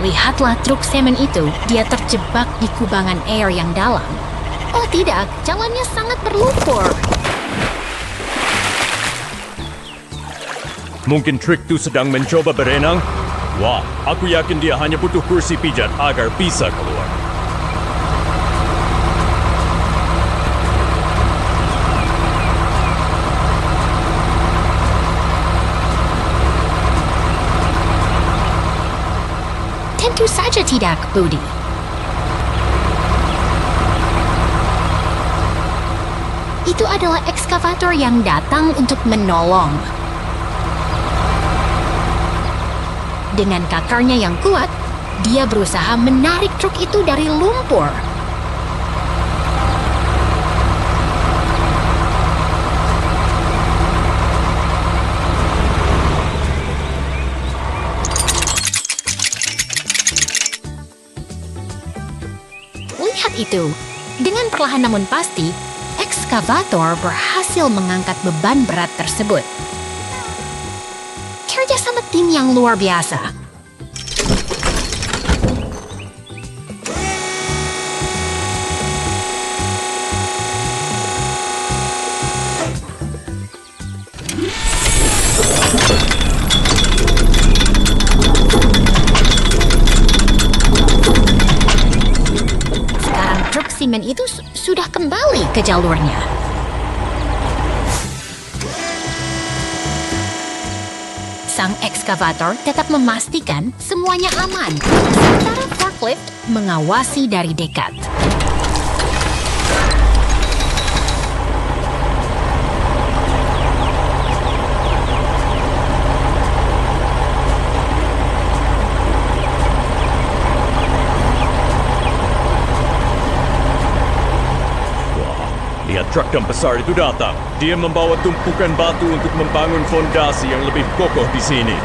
Lihatlah truk semen itu, dia terjebak di kubangan air yang dalam. Oh tidak, jalannya sangat berlumpur. Mungkin trik itu sedang mencoba berenang? Wah, aku yakin dia hanya butuh kursi pijat agar bisa keluar. Tentu saja tidak, Budi. Itu adalah ekskavator yang datang untuk menolong. Dengan kakarnya yang kuat, dia berusaha menarik truk itu dari lumpur. Lihat itu, dengan perlahan namun pasti, ekskavator berhasil mengangkat beban berat tersebut. Kerjasama tim yang luar biasa. Sekarang truk semen itu sudah kembali ke jalurnya. Sang ekskavator tetap memastikan semuanya aman, sementara forklift mengawasi dari dekat. Lihat truk dump besar itu datang. Dia membawa tumpukan batu untuk membangun fondasi yang lebih kokoh di sini.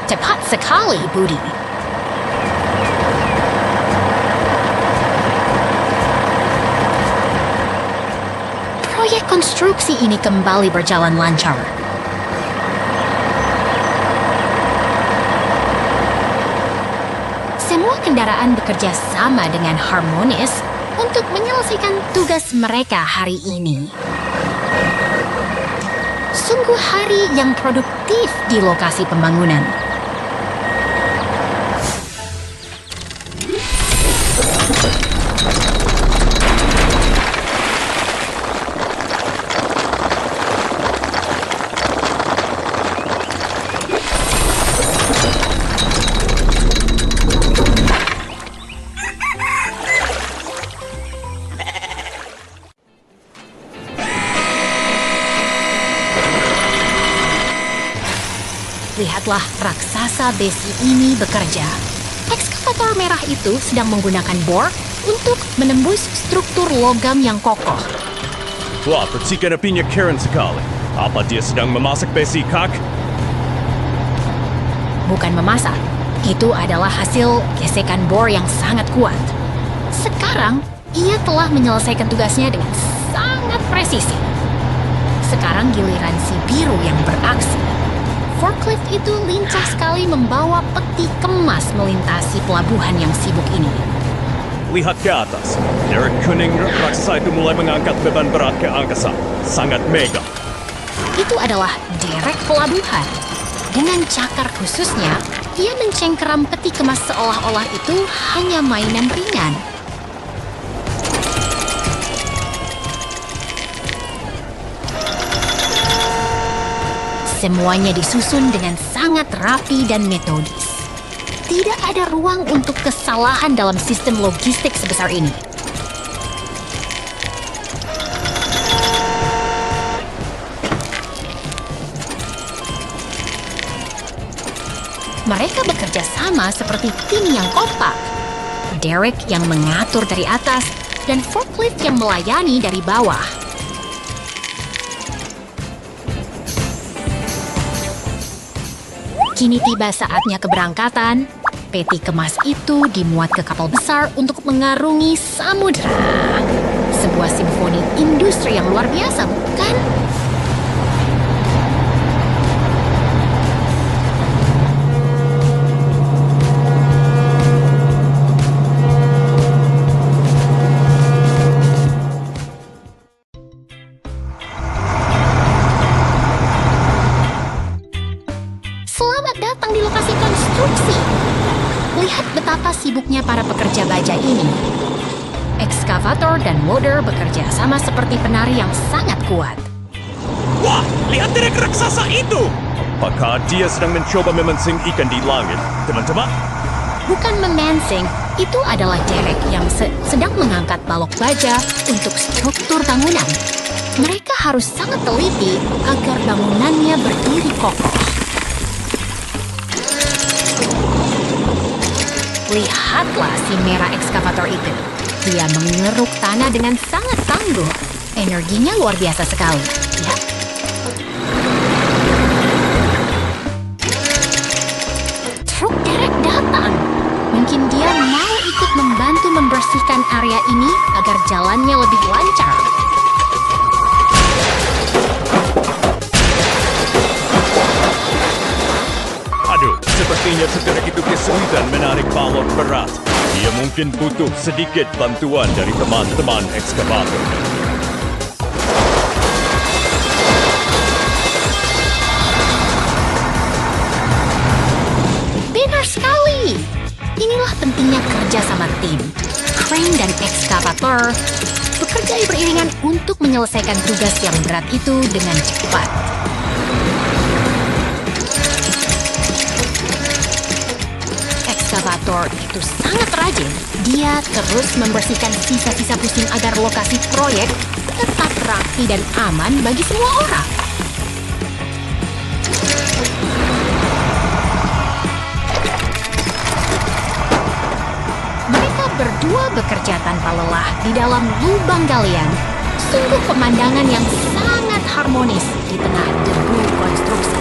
Cepat sekali, Budi. Proyek konstruksi ini kembali berjalan lancar. Semua kendaraan bekerja sama dengan harmonis untuk menyelesaikan tugas mereka hari ini. Sungguh hari yang produktif di lokasi pembangunan. Lihatlah raksasa besi ini bekerja. Ekskavator merah itu sedang menggunakan bor untuk menembus struktur logam yang kokoh. Wah, percikan apinya keren sekali. Apa dia sedang memasak besi kak? Bukan memasak, itu adalah hasil gesekan bor yang sangat kuat. Sekarang, ia telah menyelesaikan tugasnya dengan sangat presisi. Sekarang giliran si biru yang beraksi. Forklift itu lincah sekali membawa peti kemas melintasi pelabuhan yang sibuk ini. Lihat ke atas. Derek kuning raksasa itu mulai mengangkat beban berat ke angkasa. Sangat mega. Itu adalah derek pelabuhan. Dengan cakar khususnya, ia mencengkeram peti kemas seolah-olah itu hanya mainan ringan. Semuanya disusun dengan sangat rapi dan metodis. Tidak ada ruang untuk kesalahan dalam sistem logistik sebesar ini. Mereka bekerja sama seperti tim yang kompak. derek yang mengatur dari atas, dan forklift yang melayani dari bawah. Kini tiba saatnya keberangkatan. Peti kemas itu dimuat ke kapal besar untuk mengarungi samudera. Sebuah simfoni industri yang luar biasa, bukan? Selamat datang di lokasi konstruksi. Lihat betapa sibuknya para pekerja baja ini. Ekskavator dan loader bekerja sama seperti penari yang sangat kuat. Wah, lihat derek raksasa itu! Apakah dia sedang mencoba memancing ikan di langit, teman-teman? Bukan memancing, itu adalah derek yang sedang mengangkat balok baja untuk struktur bangunan. Mereka harus sangat teliti agar bangunannya berdiri kokoh. Lihatlah si merah ekskavator itu. Dia mengeruk tanah dengan sangat tangguh. Energinya luar biasa sekali. Ya. Truk derek datang. Mungkin dia mau ikut membantu membersihkan area ini agar jalannya lebih lancar. Aduh, sepertinya sederek itu kesulitan menarik balok berat. Dia mungkin butuh sedikit bantuan dari teman-teman ekskavator. Benar sekali. Inilah pentingnya kerja sama tim. Crane dan ekskavator bekerja beriringan untuk menyelesaikan tugas yang berat itu dengan cepat. Ekskavator itu sangat rajin. Dia terus membersihkan sisa-sisa puing agar lokasi proyek tetap rapi dan aman bagi semua orang. Mereka berdua bekerja tanpa lelah di dalam lubang galian. Sungguh pemandangan yang sangat harmonis di tengah debu konstruksi.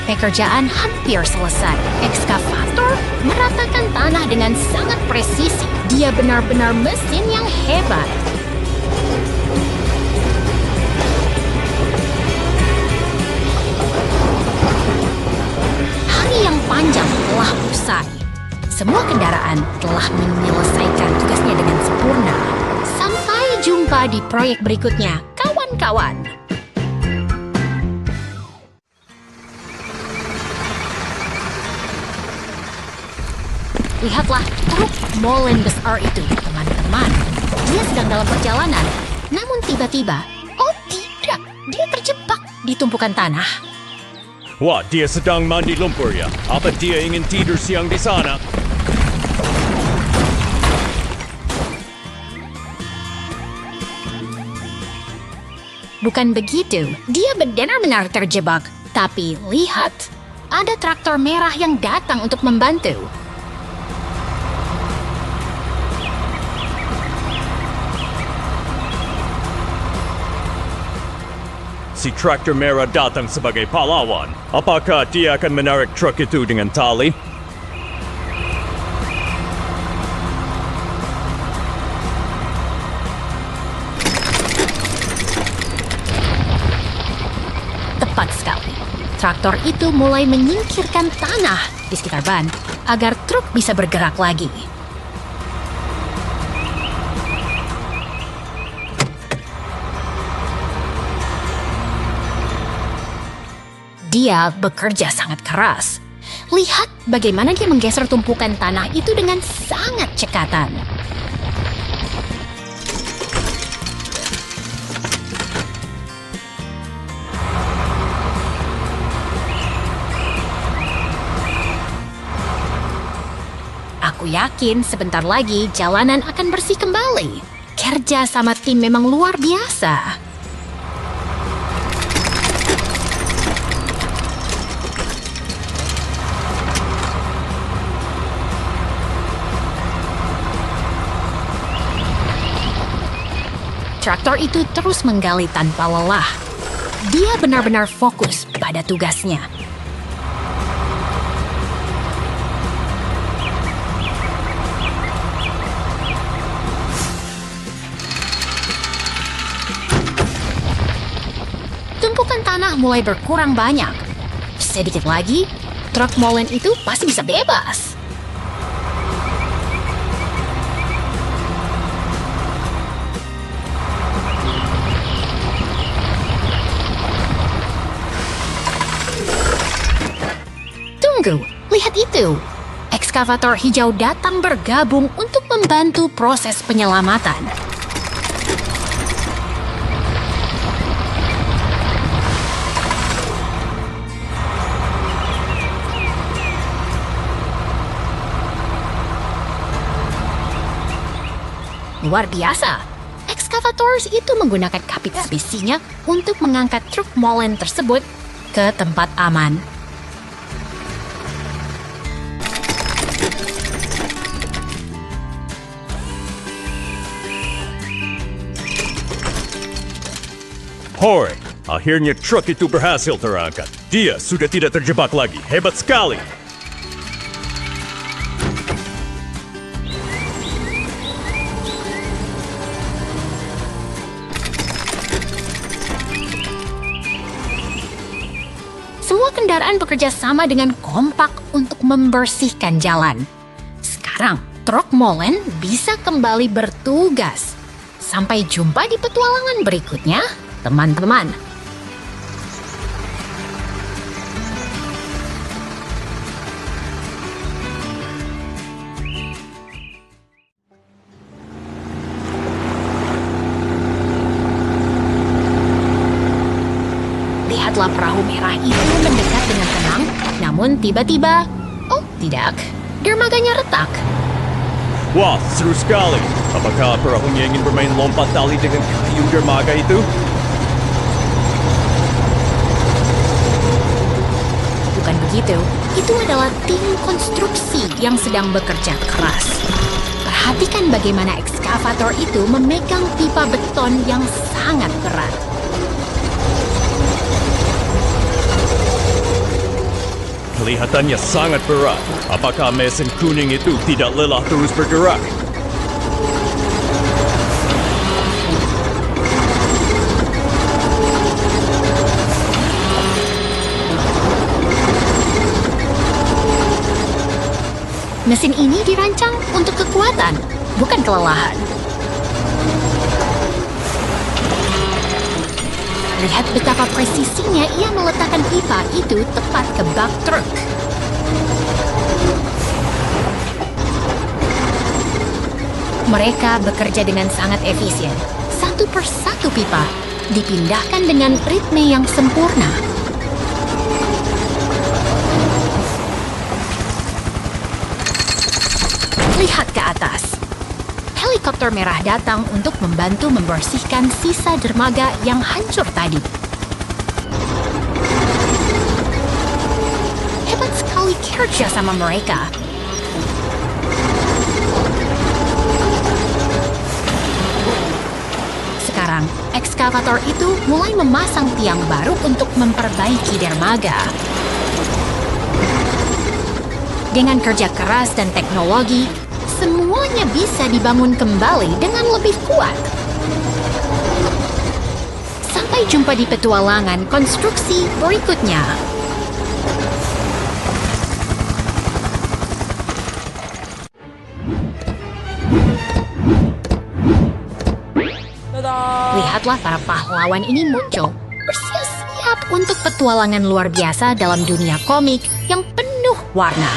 Pekerjaan hampir selesai. Ekskavator meratakan tanah dengan sangat presisi. Dia benar-benar mesin yang hebat. Hari yang panjang telah usai. Semua kendaraan telah menyelesaikan tugasnya dengan sempurna. Sampai jumpa di proyek berikutnya, kawan-kawan. Lihatlah truk molen besar itu, teman-teman. Dia sedang dalam perjalanan, namun tiba-tiba, oh tidak, dia terjebak di tumpukan tanah. Wah, dia sedang mandi lumpur ya. Apa dia ingin tidur siang di sana? Bukan begitu, dia benar-benar terjebak. Tapi lihat, ada traktor merah yang datang untuk membantu. Si traktor merah datang sebagai pahlawan. Apakah dia akan menarik truk itu dengan tali? Tepat sekali. Traktor itu mulai menyingkirkan tanah di sekitar ban agar truk bisa bergerak lagi. Dia bekerja sangat keras. Lihat bagaimana dia menggeser tumpukan tanah itu dengan sangat cekatan. Aku yakin sebentar lagi jalanan akan bersih kembali. Kerja sama tim memang luar biasa. Kontraktor itu terus menggali tanpa lelah. Dia benar-benar fokus pada tugasnya. Tumpukan tanah mulai berkurang banyak. Sedikit lagi, truk molen itu pasti bisa bebas. Tunggu, lihat itu. Ekskavator hijau datang bergabung untuk membantu proses penyelamatan. Luar biasa. Ekskavator itu menggunakan kapit besinya untuk mengangkat truk molen tersebut ke tempat aman. Hoi, akhirnya truk itu berhasil terangkat. Dia sudah tidak terjebak lagi. Hebat sekali. Semua kendaraan bekerja sama dengan kompak untuk membersihkan jalan. Sekarang, truk molen bisa kembali bertugas. Sampai jumpa di petualangan berikutnya, teman-teman. Lihatlah perahu merah itu mendekat dengan tenang, namun tiba-tiba, oh tidak, dermaganya retak. Wah, seru sekali. Apakah perahunya ingin bermain lompat tali dengan kayu dermaga itu? Bukan begitu, itu adalah tim konstruksi yang sedang bekerja keras. Perhatikan bagaimana ekskavator itu memegang pipa beton yang sangat berat. Kelihatannya sangat berat. Apakah mesin kuning itu tidak lelah terus bergerak? Mesin ini dirancang untuk kekuatan, bukan kelelahan. Lihat betapa presisinya ia meletakkan pipa itu tepat ke bak truk. Mereka bekerja dengan sangat efisien. Satu persatu pipa dipindahkan dengan ritme yang sempurna. Lihat ke atas. Helikopter merah datang untuk membantu membersihkan sisa dermaga yang hancur tadi. Hebat sekali kerja sama mereka. Sekarang, ekskavator itu mulai memasang tiang baru untuk memperbaiki dermaga. Dengan kerja keras dan teknologi, semuanya bisa dibangun kembali dengan lebih kuat. Sampai jumpa di petualangan konstruksi berikutnya. Lihatlah para pahlawan ini muncul, bersiap-siap untuk petualangan luar biasa dalam dunia komik yang penuh warna.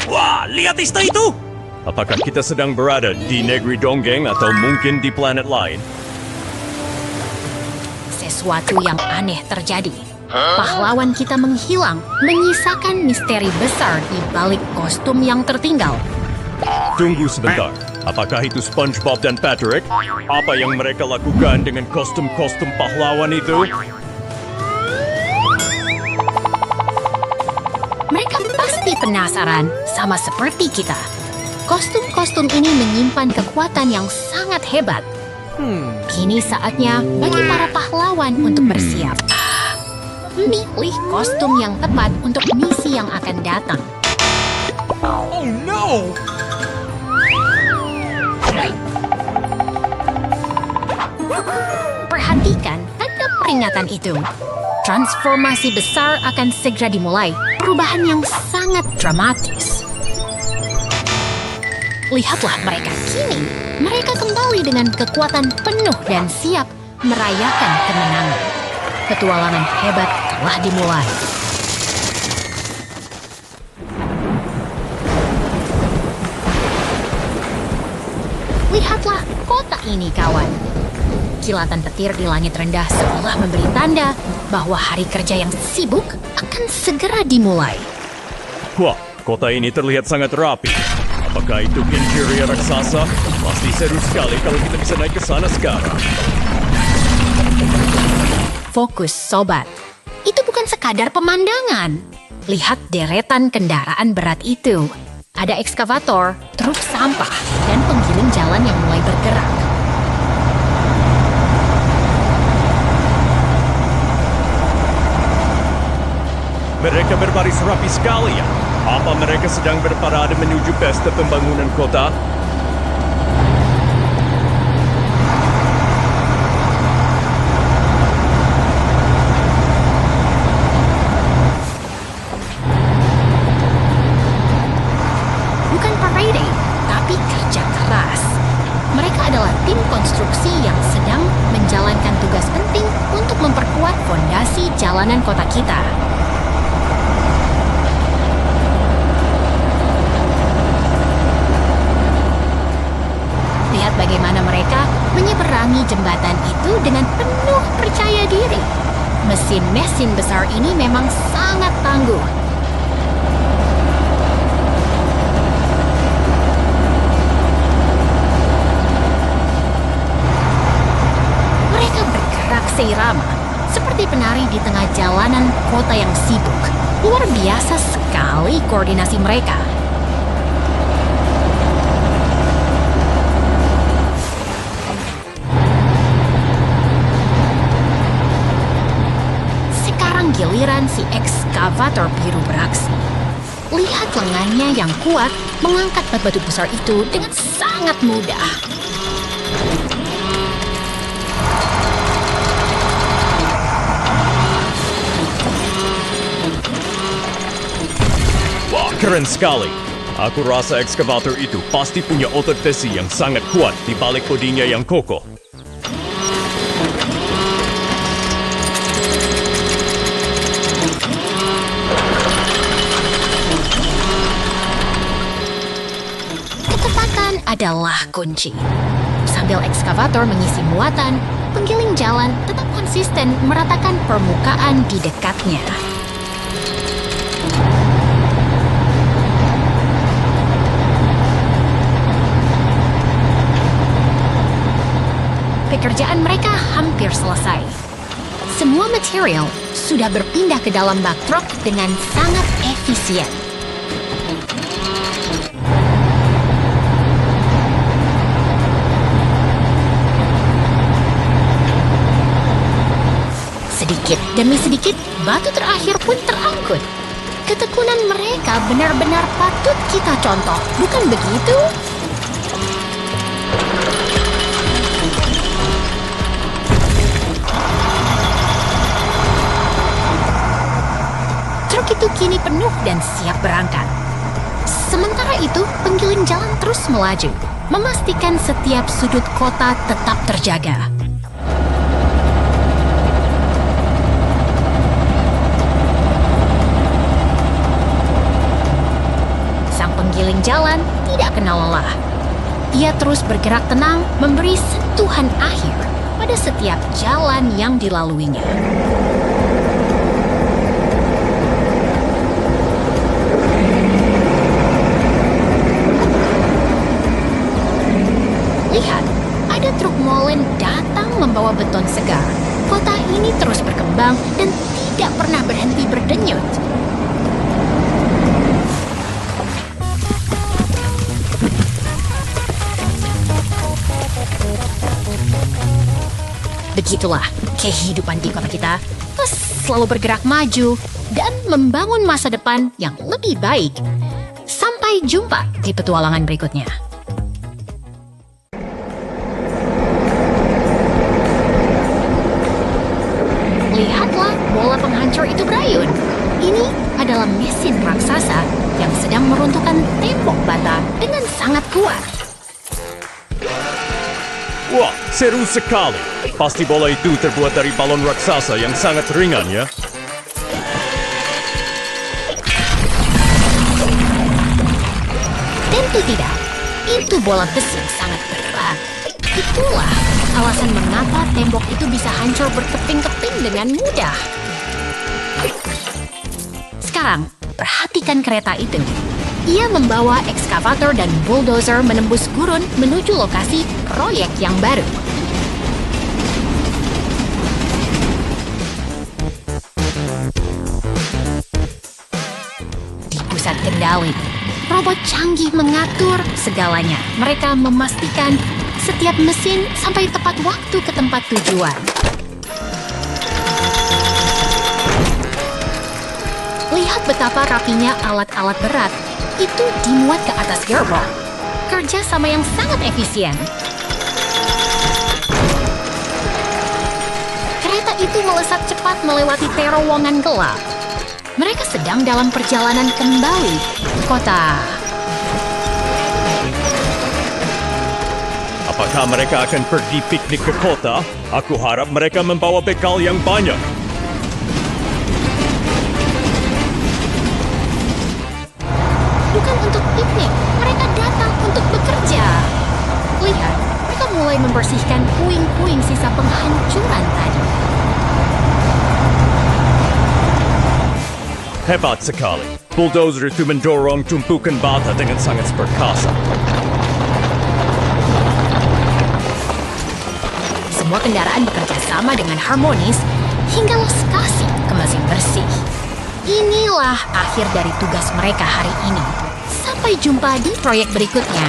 Wah, lihat istana itu! Apakah kita sedang berada di negeri dongeng atau mungkin di planet lain? Sesuatu yang aneh terjadi. Pahlawan kita menghilang, menyisakan misteri besar di balik kostum yang tertinggal. Tunggu sebentar. Apakah itu SpongeBob dan Patrick? Apa yang mereka lakukan dengan kostum-kostum pahlawan itu? Mereka pasti penasaran, sama seperti kita. Kostum-kostum ini menyimpan kekuatan yang sangat hebat. Kini saatnya bagi para pahlawan untuk bersiap. Pilih kostum yang tepat untuk misi yang akan datang. Oh no! Perhatikan tanda peringatan itu. Transformasi besar akan segera dimulai. Perubahan yang sangat dramatis. Lihatlah mereka kini. Mereka kembali dengan kekuatan penuh dan siap merayakan kemenangan. Petualangan hebat telah dimulai. Lihatlah kota ini, kawan. Kilatan petir di langit rendah seolah memberi tanda bahwa hari kerja yang sibuk akan segera dimulai. Wah, kota ini terlihat sangat rapi. Apakah itu Kinkiria raksasa? Pasti seru sekali kalau kita bisa naik ke sana sekarang. Fokus, sobat. Itu bukan sekadar pemandangan. Lihat deretan kendaraan berat itu. Ada ekskavator, truk sampah, dan penggiling jalan yang mulai bergerak. Mereka berbaris rapi sekali ya. Apa mereka sedang berparade menuju pesta pembangunan kota? Bukan parade, tapi kerja keras. Mereka adalah tim konstruksi yang sedang menjalankan tugas penting untuk memperkuat fondasi jalanan kota kita. Lihat bagaimana mereka menyeberangi jembatan itu dengan penuh percaya diri. Mesin-mesin besar ini memang sangat tangguh. Mereka bergerak seirama, seperti penari di tengah jalanan kota yang sibuk. Luar biasa sekali koordinasi mereka. Giliran si ekskavator biru beraksi. Lihat lengannya yang kuat mengangkat batu besar itu dengan sangat mudah. Wah, keren sekali. Aku rasa ekskavator itu pasti punya otot besi yang sangat kuat di balik bodinya yang kokoh. Adalah kunci. Sambil ekskavator mengisi muatan, penggiling jalan tetap konsisten meratakan permukaan di dekatnya. Pekerjaan mereka hampir selesai. Semua material sudah berpindah ke dalam bak truk dengan sangat efisien. Sedikit demi sedikit, batu terakhir pun terangkut. Ketekunan mereka benar-benar patut kita contoh, bukan begitu? Truk itu kini penuh dan siap berangkat. Sementara itu, penggiling jalan terus melaju, memastikan setiap sudut kota tetap terjaga. Penggiling jalan tidak kenal lelah. Ia terus bergerak tenang, memberi sentuhan akhir pada setiap jalan yang dilaluinya. Lihat, ada truk molen datang membawa beton segar. Kota ini terus berkembang dan tidak pernah berhenti berdenyut. Begitulah kehidupan di kota kita, selalu bergerak maju dan membangun masa depan yang lebih baik. Sampai jumpa di petualangan berikutnya. Lihatlah bola penghancur itu berayun. Ini adalah mesin raksasa yang sedang meruntuhkan tembok bata dengan sangat kuat. Wah, seru sekali. Pasti bola itu terbuat dari balon raksasa yang sangat ringan ya. Tentu tidak. Itu bola besi yang sangat berat. Itulah alasan mengapa tembok itu bisa hancur berkeping-keping dengan mudah. Sekarang, perhatikan kereta itu. Ia membawa ekskavator dan bulldozer menembus gurun menuju lokasi proyek yang baru. Di pusat kendali, robot canggih mengatur segalanya. Mereka memastikan setiap mesin sampai tepat waktu ke tempat tujuan. Lihat betapa rapinya alat-alat berat itu dimuat ke atas gerbong. Kerja sama yang sangat efisien. Kereta itu melesat cepat melewati terowongan gelap. Mereka sedang dalam perjalanan kembali ke kota. Apakah mereka akan pergi piknik ke kota? Aku harap mereka membawa bekal yang banyak. Bukan untuk piknik, mereka datang untuk bekerja. Lihat, mereka mulai membersihkan puing-puing sisa penghancuran tadi. Hebat sekali. Bulldozer itu mendorong tumpukan bata dengan sangat perkasa. Semua kendaraan bekerja sama dengan harmonis hingga lokasi ke mesin bersih. Inilah akhir dari tugas mereka hari ini. Sampai jumpa di proyek berikutnya.